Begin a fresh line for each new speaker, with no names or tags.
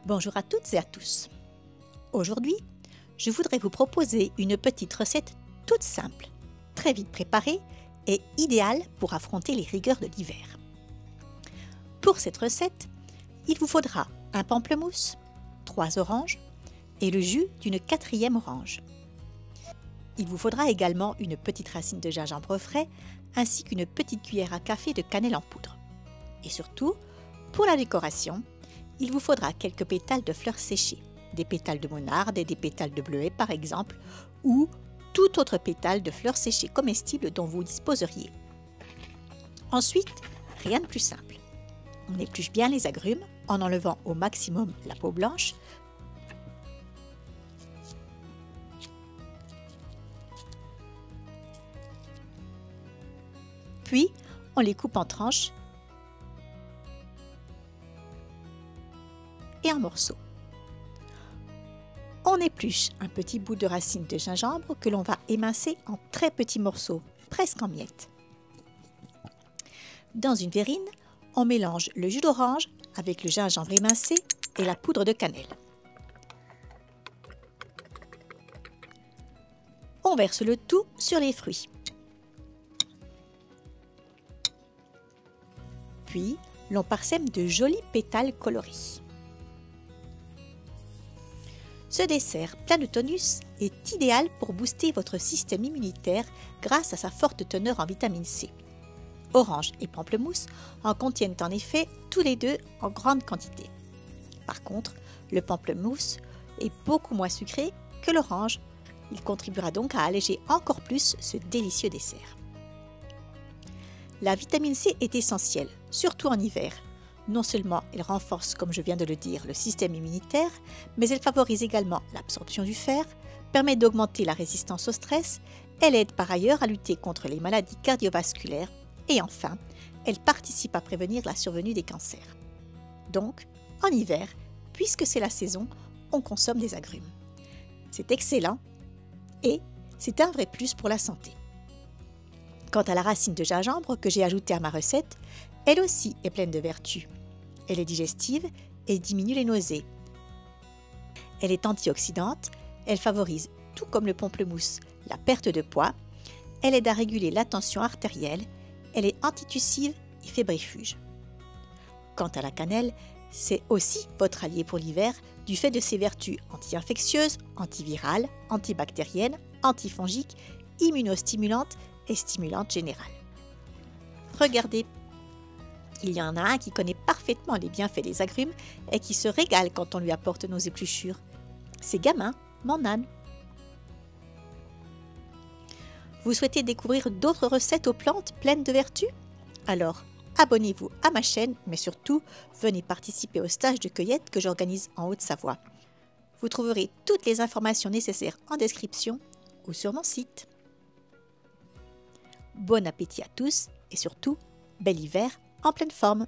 Bonjour à toutes et à tous. Aujourd'hui, je voudrais vous proposer une petite recette toute simple, très vite préparée et idéale pour affronter les rigueurs de l'hiver. Pour cette recette, il vous faudra un pamplemousse, 3 oranges et le jus d'une 4e orange. Il vous faudra également une petite racine de gingembre frais ainsi qu'une petite cuillère à café de cannelle en poudre. Et surtout, pour la décoration, il vous faudra quelques pétales de fleurs séchées, des pétales de monarde et des pétales de bleuet par exemple, ou tout autre pétale de fleurs séchées comestibles dont vous disposeriez. Ensuite, rien de plus simple. On épluche bien les agrumes en enlevant au maximum la peau blanche. Puis, on les coupe en tranches et en morceaux. On épluche un petit bout de racine de gingembre que l'on va émincer en très petits morceaux, presque en miettes. Dans une verrine, on mélange le jus d'orange avec le gingembre émincé et la poudre de cannelle. On verse le tout sur les fruits. Puis, l'on parsème de jolis pétales colorés. Ce dessert plein de tonus est idéal pour booster votre système immunitaire grâce à sa forte teneur en vitamine C. Orange et pamplemousse en contiennent en effet tous les deux en grande quantité. Par contre, le pamplemousse est beaucoup moins sucré que l'orange. Il contribuera donc à alléger encore plus ce délicieux dessert. La vitamine C est essentielle, surtout en hiver. Non seulement elle renforce, comme je viens de le dire, le système immunitaire, mais elle favorise également l'absorption du fer, permet d'augmenter la résistance au stress, elle aide par ailleurs à lutter contre les maladies cardiovasculaires et enfin, elle participe à prévenir la survenue des cancers. Donc, en hiver, puisque c'est la saison, on consomme des agrumes. C'est excellent et c'est un vrai plus pour la santé. Quant à la racine de gingembre que j'ai ajoutée à ma recette, elle aussi est pleine de vertus. Elle est digestive et diminue les nausées. Elle est antioxydante, elle favorise, tout comme le pamplemousse, la perte de poids, elle aide à réguler la tension artérielle, elle est antitussive et fébrifuge. Quant à la cannelle, c'est aussi votre allié pour l'hiver du fait de ses vertus anti-infectieuses, antivirales, antibactériennes, antifongiques, immunostimulantes et stimulantes générales. Regardez, il y en a un qui connaît parfaitement les bienfaits des agrumes et qui se régale quand on lui apporte nos épluchures. C'est Gamin, mon âne. Vous souhaitez découvrir d'autres recettes aux plantes pleines de vertus? Alors, abonnez-vous à ma chaîne, mais surtout, venez participer au stage de cueillette que j'organise en Haute-Savoie. Vous trouverez toutes les informations nécessaires en description ou sur mon site. Bon appétit à tous et surtout, bel hiver en pleine forme!